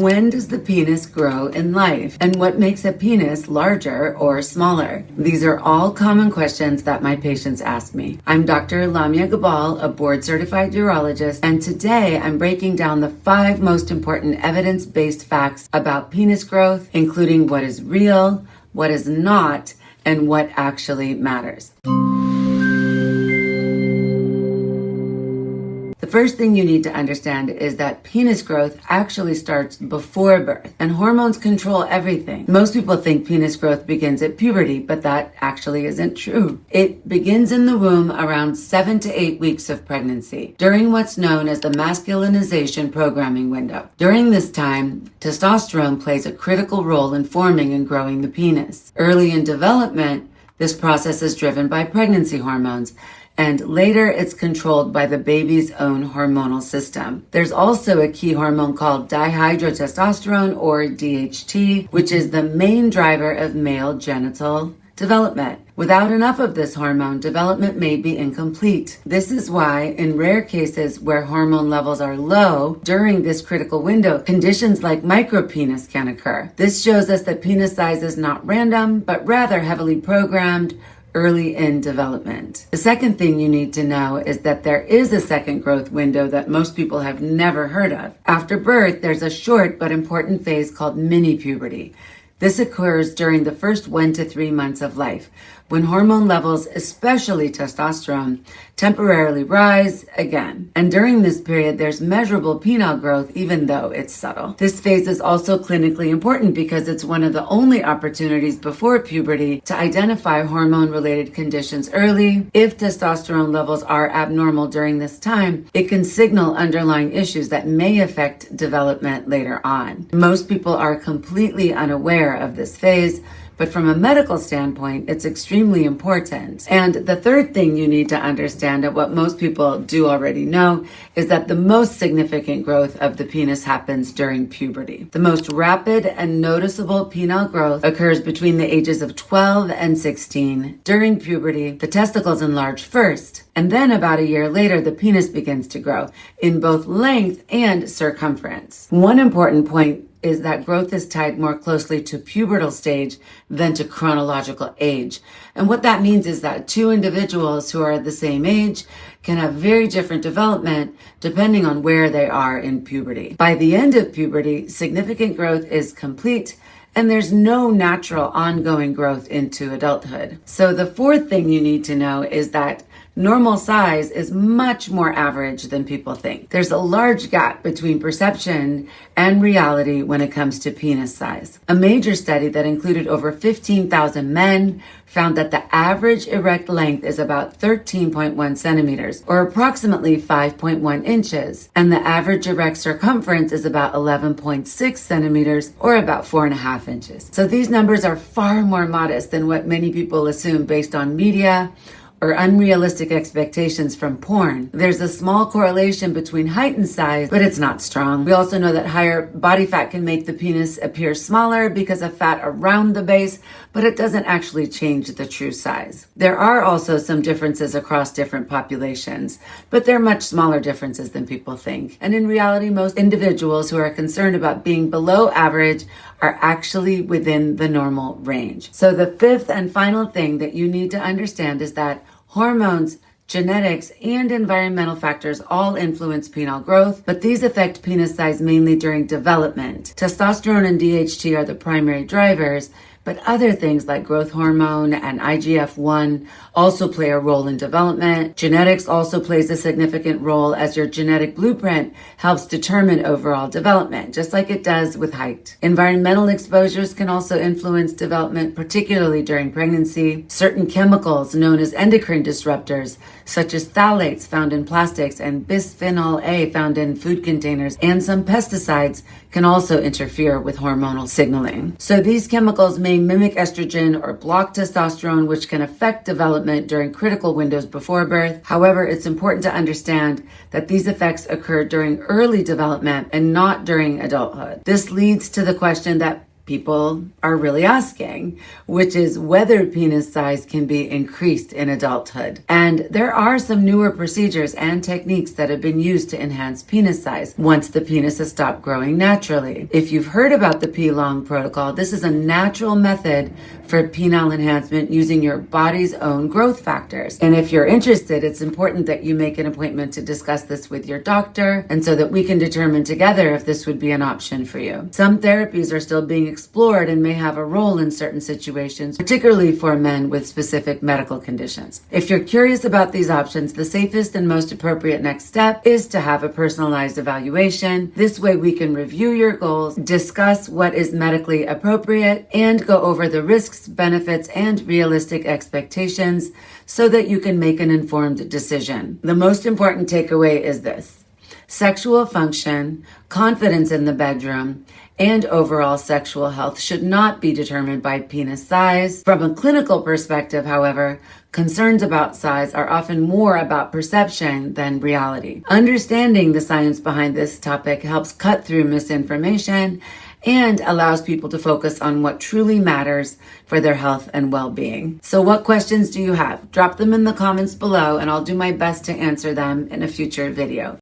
When does the penis grow in life? And what makes a penis larger or smaller? These are all common questions that my patients ask me. I'm Dr. Lamia Gabal, a board-certified urologist, and today I'm breaking down the 5 most important evidence-based facts about penis growth, including what is real, what is not, and what actually matters. The first thing you need to understand is that penis growth actually starts before birth, and hormones control everything. Most people think penis growth begins at puberty, but that actually isn't true. It begins in the womb around 7 to 8 weeks of pregnancy, during what's known as the masculinization programming window. During this time, testosterone plays a critical role in forming and growing the penis. Early in development, this process is driven by pregnancy hormones, and later it's controlled by the baby's own hormonal system. There's also a key hormone called dihydrotestosterone, or DHT, which is the main driver of male genital development. Without enough of this hormone, development may be incomplete. This is why, in rare cases where hormone levels are low during this critical window, conditions like micropenis can occur. This shows us that penis size is not random, but rather heavily programmed early in development. The second thing you need to know is that there is a second growth window that most people have never heard of. After birth, there's a short but important phase called mini puberty. This occurs during the first 1 to 3 months of life, when hormone levels, especially testosterone, temporarily rise again. And during this period, there's measurable penile growth, even though it's subtle. This phase is also clinically important because it's one of the only opportunities before puberty to identify hormone-related conditions early. If testosterone levels are abnormal during this time, it can signal underlying issues that may affect development later on. Most people are completely unaware of this phase, but from a medical standpoint, it's extremely important. And the third thing you need to understand, and what most people do already know, is that the most significant growth of the penis happens during puberty. The most rapid and noticeable penile growth occurs between the ages of 12 and 16. During puberty, the testicles enlarge first, and then about a year later, the penis begins to grow in both length and circumference. One important point is that growth is tied more closely to pubertal stage than to chronological age. And what that means is that 2 individuals who are the same age can have very different development depending on where they are in puberty. By the end of puberty, significant growth is complete, and there's no natural ongoing growth into adulthood. So the fourth thing you need to know is that normal size is much more average than people think. There's a large gap between perception and reality when it comes to penis size. A major study that included over 15,000 men found that the average erect length is about 13.1 centimeters, or approximately 5.1 inches, and the average erect circumference is about 11.6 centimeters, or about 4.5 inches. So these numbers are far more modest than what many people assume based on media or unrealistic expectations from porn. There's a small correlation between height and size, but it's not strong. We also know that higher body fat can make the penis appear smaller because of fat around the base, but it doesn't actually change the true size. There are also some differences across different populations, but they're much smaller differences than people think. And in reality, most individuals who are concerned about being below average are actually within the normal range. So the fifth and final thing that you need to understand is that hormones, genetics, and environmental factors all influence penile growth, but these affect penis size mainly during development. Testosterone and DHT are the primary drivers, but other things like growth hormone and IGF-1 also play a role in development. Genetics also plays a significant role, as your genetic blueprint helps determine overall development, just like it does with height. Environmental exposures can also influence development, particularly during pregnancy. Certain chemicals known as endocrine disruptors, such as phthalates found in plastics and bisphenol A found in food containers, and some pesticides can also interfere with hormonal signaling. So these chemicals may mimic estrogen or block testosterone, which can affect development during critical windows before birth. However, it's important to understand that these effects occur during early development and not during adulthood. This leads to the question that people are really asking, which is whether penis size can be increased in adulthood. And there are some newer procedures and techniques that have been used to enhance penis size once the penis has stopped growing naturally. If you've heard about the P-Long protocol, this is a natural method for penile enhancement using your body's own growth factors. And if you're interested, it's important that you make an appointment to discuss this with your doctor, and so that we can determine together if this would be an option for you. Some therapies are still being explored and may have a role in certain situations, particularly for men with specific medical conditions. If you're curious about these options, the safest and most appropriate next step is to have a personalized evaluation. This way we can review your goals, discuss what is medically appropriate, and go over the risks, benefits, and realistic expectations so that you can make an informed decision. The most important takeaway is this: sexual function, confidence in the bedroom, and overall sexual health should not be determined by penis size. From a clinical perspective, however, concerns about size are often more about perception than reality. Understanding the science behind this topic helps cut through misinformation and allows people to focus on what truly matters for their health and well-being. So what questions do you have? Drop them in the comments below and I'll do my best to answer them in a future video.